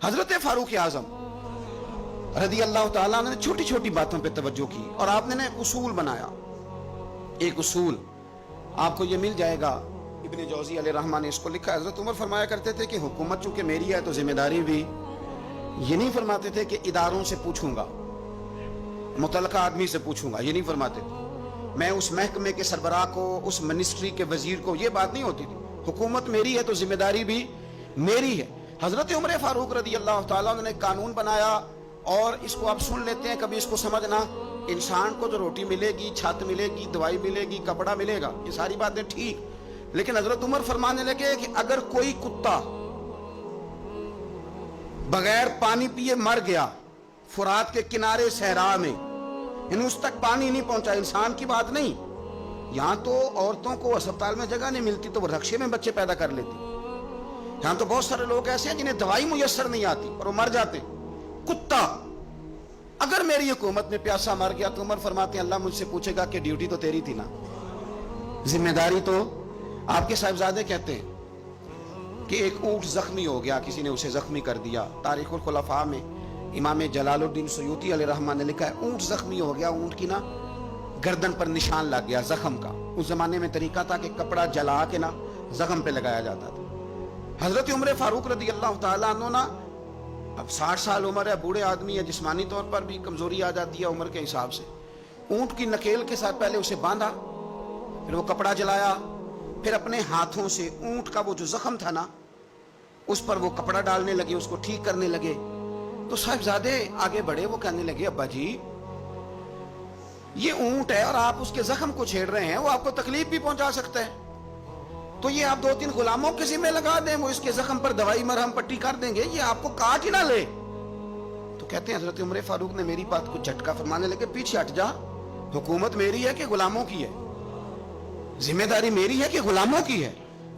حضرت فاروق اعظم رضی اللہ تعالیٰ نے چھوٹی چھوٹی باتوں پہ توجہ کی اور آپ نے ایک اصول بنایا. ایک اصول آپ کو یہ مل جائے گا, ابن جوزی علیہ رحمہ نے اس کو لکھا. حضرت عمر فرمایا کرتے تھے کہ حکومت چونکہ میری ہے تو ذمہ داری بھی. یہ نہیں فرماتے تھے کہ اداروں سے پوچھوں گا, متعلقہ آدمی سے پوچھوں گا, یہ نہیں فرماتے تھے. میں اس محکمے کے سربراہ کو, اس منسٹری کے وزیر کو, یہ بات نہیں ہوتی تھی. حکومت میری ہے تو ذمہ داری بھی میری ہے. حضرت عمر فاروق رضی اللہ تعالیٰ نے قانون بنایا, اور اس کو آپ سن لیتے ہیں, کبھی اس کو سمجھنا. انسان کو جو روٹی ملے گی, چھت ملے گی, دوائی ملے گی, کپڑا ملے گا, یہ ساری باتیں ٹھیک, لیکن حضرت عمر فرمانے لگے کہ اگر کوئی کتا بغیر پانی پیے مر گیا فرات کے کنارے صحرا میں, یعنی اس تک پانی نہیں پہنچا, انسان کی بات نہیں. یہاں تو عورتوں کو اسپتال میں جگہ نہیں ملتی تو وہ رکشے میں بچے پیدا کر لیتی. یہاں تو بہت سارے لوگ ایسے ہیں جنہیں دوائی میسر نہیں آتی اور وہ مر جاتے. کتا اگر میری حکومت میں پیاسا مر گیا تو عمر فرماتے ہیں اللہ مجھ سے پوچھے گا کہ ڈیوٹی تو تیری تھی نا, ذمہ داری تو آپ کے صاحبزادے کہتے ہیں کہ ایک اونٹ زخمی ہو گیا, کسی نے اسے زخمی کر دیا. تاریخ الخلفاء میں امام جلال الدین سیوطی علیہ رحمہ نے لکھا ہے اونٹ زخمی ہو گیا, اونٹ کی نا گردن پر نشان لگ گیا زخم کا. اس زمانے میں طریقہ تھا کہ کپڑا جلا کے نا زخم پہ لگایا جاتا تھا. حضرت عمر فاروق رضی اللہ تعالیٰ عنہ نا, اب 60 سال عمر ہے, بوڑھے آدمی ہے, جسمانی طور پر بھی کمزوری آ جاتی ہے عمر کے حساب سے. اونٹ کی نکیل کے ساتھ پہلے اسے باندھا, پھر وہ کپڑا جلایا, پھر اپنے ہاتھوں سے اونٹ کا وہ جو زخم تھا نا اس پر وہ کپڑا ڈالنے لگے, اس کو ٹھیک کرنے لگے. تو صاحبزادے آگے بڑھے, وہ کہنے لگے ابا جی یہ اونٹ ہے اور آپ اس کے زخم کو چھیڑ رہے ہیں, وہ آپ کو تکلیف بھی پہنچا سکتا ہے, تو یہ آپ 2-3 غلاموں کے ذمہ لگا دیں, وہ اس کے زخم پر دوائی مرہم پٹی کر دیں گے, یہ آپ کو کاٹ ہی نہ لے. تو کہتے ہیں حضرت عمر فاروق نے میری بات کو جھٹکا فرمانے لگے پیچھے ہٹ جا, حکومت میری ہے کہ غلاموں کی ہے, ذمہ داری میری ہے کہ غلاموں کی ہے.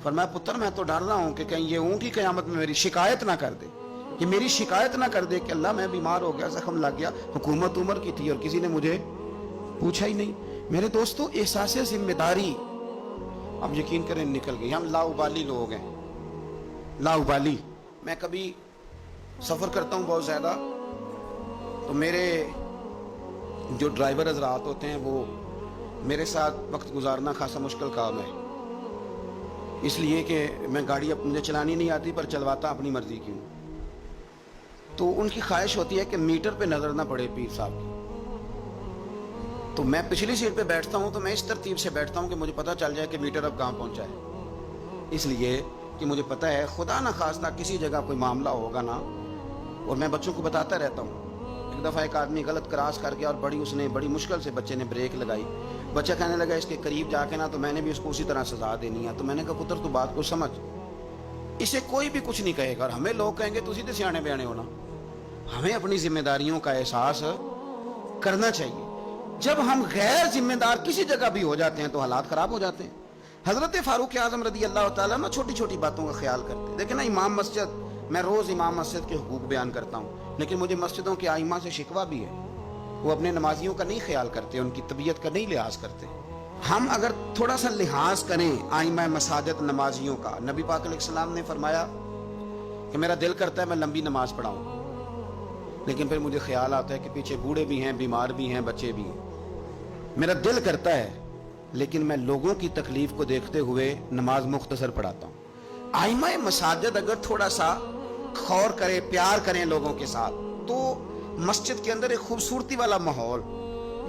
فرمایا پتر میں تو ڈر رہا ہوں کہ کہیں یہ اونٹ ہی قیامت میں میری شکایت نہ کر دے, یہ میری شکایت نہ کر دے کہ اللہ میں بیمار ہو گیا, زخم لگ گیا, حکومت عمر کی تھی اور کسی نے مجھے پوچھا ہی نہیں. میرے دوستو احساس ذمہ داری اب یقین کریں نکل گئی. ہم لاؤبالی لوگ ہیں, لاؤبالی. میں کبھی سفر کرتا ہوں بہت زیادہ, تو میرے جو ڈرائیور حضرات ہوتے ہیں وہ میرے ساتھ وقت گزارنا خاصا مشکل کام ہے, اس لیے کہ میں گاڑی مجھے چلانی نہیں آتی پر چلواتا اپنی مرضی کی ہوں. تو ان کی خواہش ہوتی ہے کہ میٹر پہ نظر نہ پڑے پیر صاحب کی. تو میں پچھلی سیٹ پہ بیٹھتا ہوں تو میں اس ترتیب سے بیٹھتا ہوں کہ مجھے پتہ چل جائے کہ میٹر اب کہاں پہنچا ہے, اس لیے کہ مجھے پتہ ہے خدا نہ خواستہ کسی جگہ کوئی معاملہ ہوگا نا, اور میں بچوں کو بتاتا رہتا ہوں. ایک دفعہ ایک آدمی غلط کراس کر گیا اور بڑی مشکل سے بچے نے بریک لگائی. بچہ کہنے لگا اس کے قریب جا کے نا, تو میں نے بھی اس کو اسی طرح سزا دینی ہے. تو میں نے کہا پتر تو بات کو سمجھ, اسے کوئی بھی کچھ نہیں کہے گا, اور ہمیں لوگ کہیں گے تو سیدھے سیانے بیانے ہونا. ہمیں اپنی ذمہ داریوں کا احساس کرنا چاہیے. جب ہم غیر ذمہ دار کسی جگہ بھی ہو جاتے ہیں تو حالات خراب ہو جاتے ہیں. حضرت فاروق اعظم رضی اللہ تعالیٰ نا چھوٹی چھوٹی باتوں کا خیال کرتے. دیکھیں نا امام مسجد, میں روز امام مسجد کے حقوق بیان کرتا ہوں, لیکن مجھے مسجدوں کے ائمہ سے شکوہ بھی ہے, وہ اپنے نمازیوں کا نہیں خیال کرتے, ان کی طبیعت کا نہیں لحاظ کرتے. ہم اگر تھوڑا سا لحاظ کریں ائمہ مساجد نمازیوں کا, نبی پاک علیہ السلام نے فرمایا کہ میرا دل کرتا ہے میں لمبی نماز پڑھاؤں, لیکن پھر مجھے خیال آتا ہے کہ پیچھے بوڑھے بھی ہیں, بیمار بھی ہیں, بچے بھی ہیں. میرا دل کرتا ہے لیکن میں لوگوں کی تکلیف کو دیکھتے ہوئے نماز مختصر پڑھاتا ہوں. ائمہ مساجد اگر تھوڑا سا غور کرے, پیار کریں لوگوں کے ساتھ, تو مسجد کے اندر ایک خوبصورتی والا ماحول.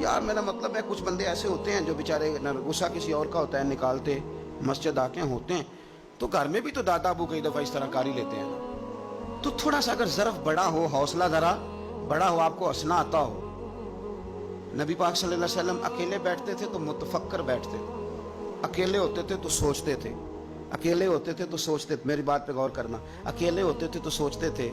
یار میرا مطلب ہے کچھ بندے ایسے ہوتے ہیں جو بیچارے غصہ کسی اور کا ہوتا ہے نکالتے مسجد آ کے ہوتے ہیں, تو گھر میں بھی تو دادا ابو کئی دفعہ اس طرح کار ہی لیتے ہیں. تو تھوڑا سا اگر ظرف بڑا ہو, حوصلہ ذرا بڑا ہو, آپ کو ہنسنا آتا ہو. نبی پاک صلی اللہ علیہ وسلم اکیلے بیٹھتے تھے تو متفکر بیٹھتے تھے, اکیلے ہوتے تھے تو سوچتے تھے, اکیلے ہوتے تھے تو سوچتے تھے. میری بات پہ غور کرنا, اکیلے ہوتے تھے تو سوچتے تھے,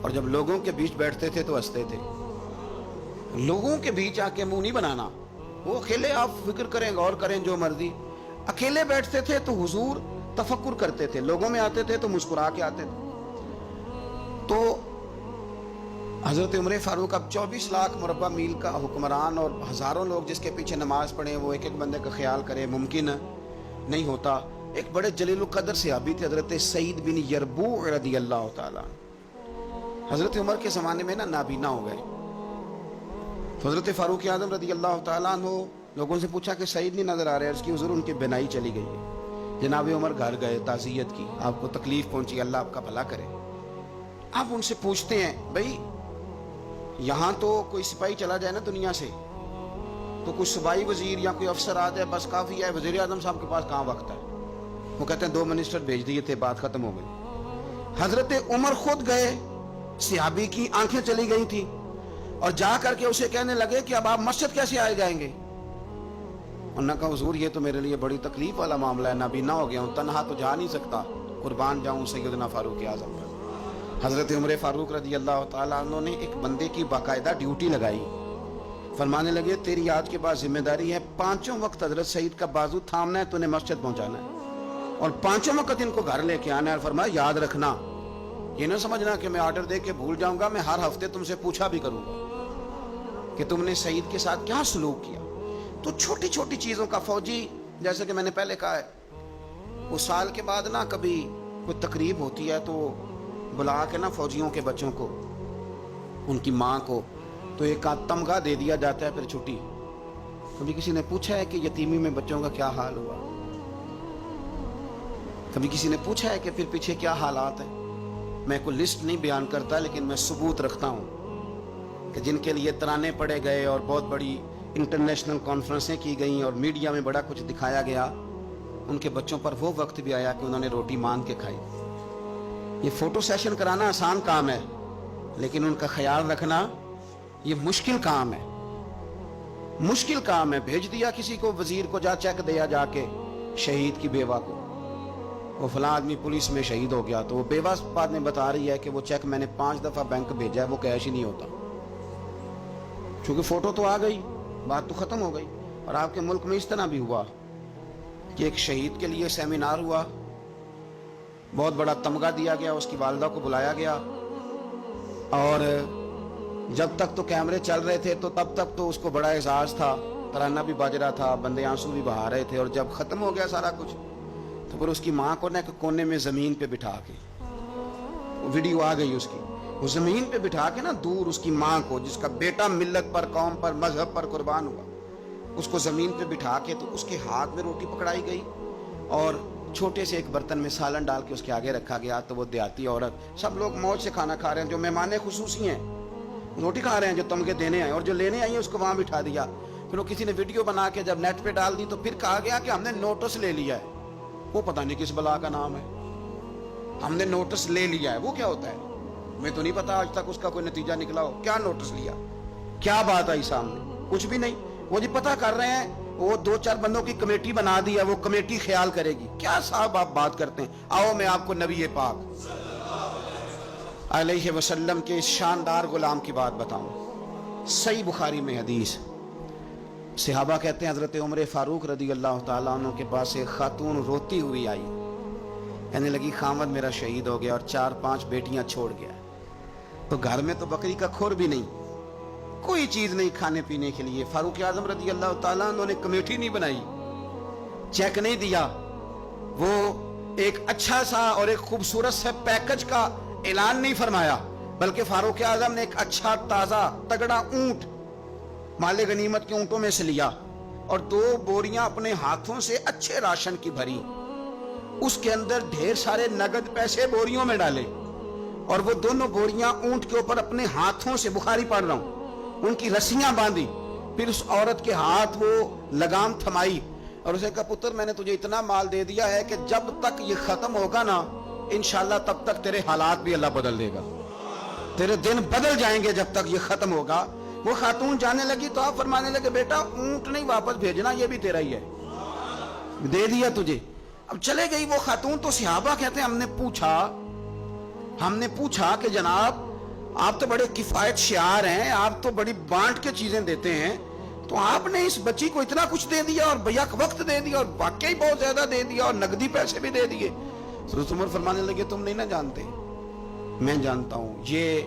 اور جب لوگوں کے بیچ بیٹھتے تھے تو ہنستے تھے. لوگوں کے بیچ آ کے منہ نہیں بنانا, وہ اکیلے آپ فکر کریں, غور کریں, جو مرضی. اکیلے بیٹھتے تھے تو حضور تفکر کرتے تھے, لوگوں میں آتے تھے تو مسکرا کے آتے تھے. تو حضرت عمر فاروق اب 24 لاکھ مربع میل کا حکمران, اور ہزاروں لوگ جس کے پیچھے نماز پڑھیں, وہ ایک ایک بندے کا خیال کرے, ممکن نہیں ہوتا. ایک بڑے جلیل القدر صحابی تھے حضرت سعید بن یربوع رضی اللہ تعالیٰ. حضرت عمر کے زمانے میں نا نابینا ہو گئے. تو حضرت فاروق اعظم رضی اللہ تعالیٰ عنہ لوگوں سے پوچھا کہ سعید نہیں نظر آ رہے. عرض کی حضور ان کی بینائی چلی گئی ہے. جناب عمر گھر گئے, تعزیت کی, آپ کو تکلیف پہنچی, اللہ آپ کا بھلا کرے. آپ ان سے پوچھتے ہیں بھائی یہاں تو کوئی سپاہی چلا جائے نا دنیا سے تو کوئی صوبائی وزیر یا کوئی افسر آ جائے بس کافی ہے, وزیر اعظم صاحب کے پاس کہاں وقت ہے. وہ کہتے ہیں 2 منسٹر بھیج دیے تھے, بات ختم ہو گئی. حضرت عمر خود گئے, صحابی کی آنکھیں چلی گئی تھی, اور جا کر کے اسے کہنے لگے کہ اب آپ مسجد کیسے آئے جائیں گے. انہوں نے کہا حضور یہ تو میرے لیے بڑی تکلیف والا معاملہ ہے, نابینا ہو گیا ہوں, تنہا تو جا نہیں سکتا, قربان جاؤں سیدنا فاروق اعظم پر. حضرت عمر فاروق رضی اللہ تعالیٰ عنہ نے ایک بندے کی باقاعدہ ڈیوٹی لگائی. فرمانے لگے تیری آج کے بعد ذمہ داری ہے 5 وقت حضرت سعید کا بازو تھامنا ہے, تو انہیں مسجد پہنچانا ہے, اور 5 وقت ان کو گھر لے کے آنا ہے. اور فرمایا یاد رکھنا, یہ نہ سمجھنا کہ میں آرڈر دے کے بھول جاؤں گا, میں ہر ہفتے تم سے پوچھا بھی کروں گا کہ تم نے سعید کے ساتھ کیا سلوک کیا. تو چھوٹی چھوٹی چیزوں کا فوجی, جیسے کہ میں نے پہلے کہا ہے, وہ سال کے بعد نا کبھی کوئی تقریب ہوتی ہے تو بلا کے نا فوجیوں کے بچوں کو, ان کی ماں کو, تو ایک آدھ تمغہ دے دیا جاتا ہے پھر چھٹی. کبھی کسی نے پوچھا ہے کہ یتیمی میں بچوں کا کیا حال ہوا؟ کبھی کسی نے پوچھا ہے کہ پھر پیچھے کیا حالات ہیں؟ میں کوئی لسٹ نہیں بیان کرتا, لیکن میں ثبوت رکھتا ہوں کہ جن کے لیے ترانے پڑے گئے اور بہت بڑی انٹرنیشنل کانفرنسیں کی گئیں اور میڈیا میں بڑا کچھ دکھایا گیا, ان کے بچوں پر وہ وقت بھی آیا کہ انہوں نے روٹی مانگ کے کھائی. یہ فوٹو سیشن کرانا آسان کام ہے, لیکن ان کا خیال رکھنا یہ مشکل کام ہے. مشکل کام ہے. بھیج دیا کسی کو وزیر کو, جا چیک دیا جا کے شہید کی بیوہ کو, وہ فلاں آدمی پولیس میں شہید ہو گیا, تو وہ بیوہ بعد میں بتا رہی ہے کہ وہ چیک میں نے 5 دفعہ بینک بھیجا ہے, وہ کیش ہی نہیں ہوتا. چونکہ فوٹو تو آ گئی, بات تو ختم ہو گئی. اور آپ کے ملک میں اس طرح بھی ہوا کہ ایک شہید کے لیے سیمینار ہوا, بہت بڑا تمغہ دیا گیا, اس کی والدہ کو بلایا گیا, اور جب تک تو کیمرے چل رہے تھے تو تب تک تو اس کو بڑا اعزاز تھا, ترانہ بھی بج رہا تھا, بندے آنسو بھی بہا رہے تھے. اور جب ختم ہو گیا سارا کچھ تو پھر اس کی ماں کو نا ایک کونے میں زمین پہ بٹھا کے, ویڈیو آ گئی اس کی, وہ زمین پہ بٹھا کے نا دور اس کی ماں کو, جس کا بیٹا ملت پر, قوم پر, مذہب پر قربان ہوا, اس کو زمین پہ بٹھا کے, تو اس کے ہاتھ میں روٹی پکڑائی گئی اور چھوٹے سے ایک برتن میں سالن ڈال کے اس کے آگے رکھا گیا. تو وہ دیہاتی عورت, سب لوگ موج سے کھانا کھا رہے ہیں, جو مہمان خصوصی ہیں روٹی کھا رہے ہیں, جو تمغے دینے آئے, اور جو لینے آئی ہیں اس کو وہاں بٹھا دیا. پھر وہ کسی نے ویڈیو بنا کے جب نیٹ پہ ڈال دی تو پھر کہا گیا کہ ہم نے نوٹس لے لیا ہے. وہ پتہ نہیں کس بلا کا نام ہے, ہم نے نوٹس لے لیا ہے. وہ کیا ہوتا ہے میں تو نہیں پتا, آج تک اس کا کوئی نتیجہ نکلا ہو. کیا نوٹس لیا, کیا بات آئی سامنے, کچھ بھی نہیں. وہ جی پتہ کر رہے ہیں, وہ 2-4 بندوں کی کمیٹی بنا دی ہے, وہ کمیٹی خیال کرے گی. کیا صاحب آپ بات کرتے ہیں. آؤ میں آپ کو نبی پاک علیہ وسلم کے شاندار غلام کی بات بتاؤں. صحیح بخاری میں حدیث, صحابہ کہتے ہیں حضرت عمر فاروق رضی اللہ تعالیٰ عنہ کے پاس ایک خاتون روتی ہوئی آئی, کہنے لگی خامد میرا شہید ہو گیا اور 4-5 بیٹیاں چھوڑ گیا, تو گھر میں تو بکری کا کھور بھی نہیں, کوئی چیز نہیں کھانے پینے کے لیے. فاروق اعظم رضی اللہ تعالیٰ عنہ نے کمیٹی نہیں بنائی, چیک نہیں دیا, وہ ایک اچھا سا اور ایک خوبصورت سے پیکج کا اعلان نہیں فرمایا, بلکہ فاروق اعظم نے ایک اچھا تازہ تگڑا اونٹ مال غنیمت کے اونٹوں میں سے لیا, اور 2 بوریاں اپنے ہاتھوں سے اچھے راشن کی بھری, اس کے اندر ڈھیر سارے نگد پیسے بوریوں میں ڈالے, اور وہ دونوں بوریاں اونٹ کے اوپر اپنے ہاتھوں سے, بخاری پڑھ رہا ہوں, ان کی رسیاں باندھی. پھر اس عورت کے ہاتھ وہ لگام تھمائی اور اسے کہا پتر میں نے تجھے اتنا مال دے دیا ہے کہ جب تک یہ ختم ہوگا نا انشاءاللہ تب تک تیرے حالات بھی اللہ بدل دے گا, تیرے دن بدل جائیں گے جب تک یہ ختم ہوگا. وہ خاتون جانے لگی تو آپ فرمانے لگے بیٹا اونٹ نہیں واپس بھیجنا, یہ بھی تیرا ہی ہے, دے دیا تجھے. اب چلے گئی وہ خاتون. تو صحابہ کہتے ہیں ہم نے پوچھا کہ جناب آپ تو بڑے کفایت شعار ہیں, آپ تو بڑی بانٹ کے چیزیں دیتے ہیں, تو آپ نے اس بچی کو اتنا کچھ دے دیا اور بیک وقت دے دیا اور واقعی بہت زیادہ دے دیا اور نقدی پیسے بھی دے دیے. حضرت عمر فرمانے لگے تم نہیں نہ جانتے, میں جانتا ہوں. یہ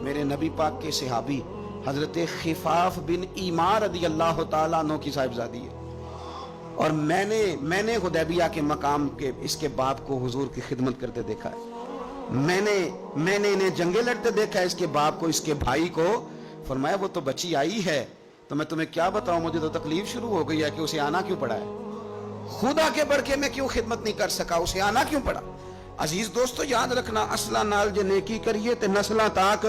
میرے نبی پاک کے صحابی حضرت خفاف بن ایمار رضی اللہ تعالیٰ عنہ کی صاحبزادی ہے, اور میں نے حدیبیہ کے مقام کے اس کے باپ کو حضور کی خدمت کرتے دیکھا ہے. میں نے انہیں جنگیں لڑتے دیکھا ہے، اس کے باپ کو، اس کے بھائی کو. فرمایا وہ تو بچی آئی ہے تو میں تمہیں کیا بتاؤں، مجھے تو تکلیف شروع ہو گئی ہے کہ اسے آنا کیوں پڑا ہے. خدا کے برکے میں کیوں خدمت نہیں کر سکا، اسے آنا کیوں پڑا. عزیز دوستو یاد رکھنا، اصلہ نال جے نیکی کریے تے نسلاں تاک.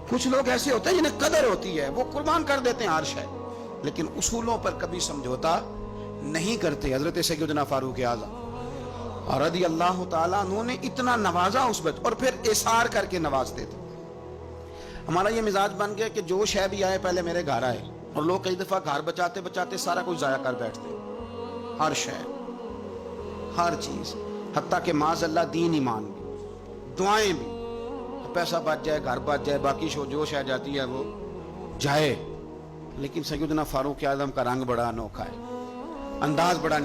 کچھ لوگ ایسے ہوتے ہیں جنہیں قدر ہوتی ہے، وہ قربان کر دیتے ہیں ہر شے، لیکن اصولوں پر کبھی سمجھوتا نہیں کرتے. حضرت سیدنا فاروق اعظم رضی اللہ تعالیٰ عنہ نے اتنا نوازا اس بچے، اور پھر اثار کر کے نوازتے تھے. ہمارا یہ مزاج بن گیا کہ جو شے بھی آئے پہلے میرے گھر آئے، اور لوگ کئی دفعہ گھر بچاتے بچاتے سارا کچھ ضائع کر بیٹھتے، ہر شے، ہر چیز، حتیٰ کہ معاذ اللہ دین ایمان بھی، دعائیں بھی. پیسہ بچ جائے، گھر بچ جائے، باقی جو شے جاتی ہے وہ جائے. لیکن سیدنا فاروق اعظم کا رنگ بڑا انوکھا ہے، انداز بڑا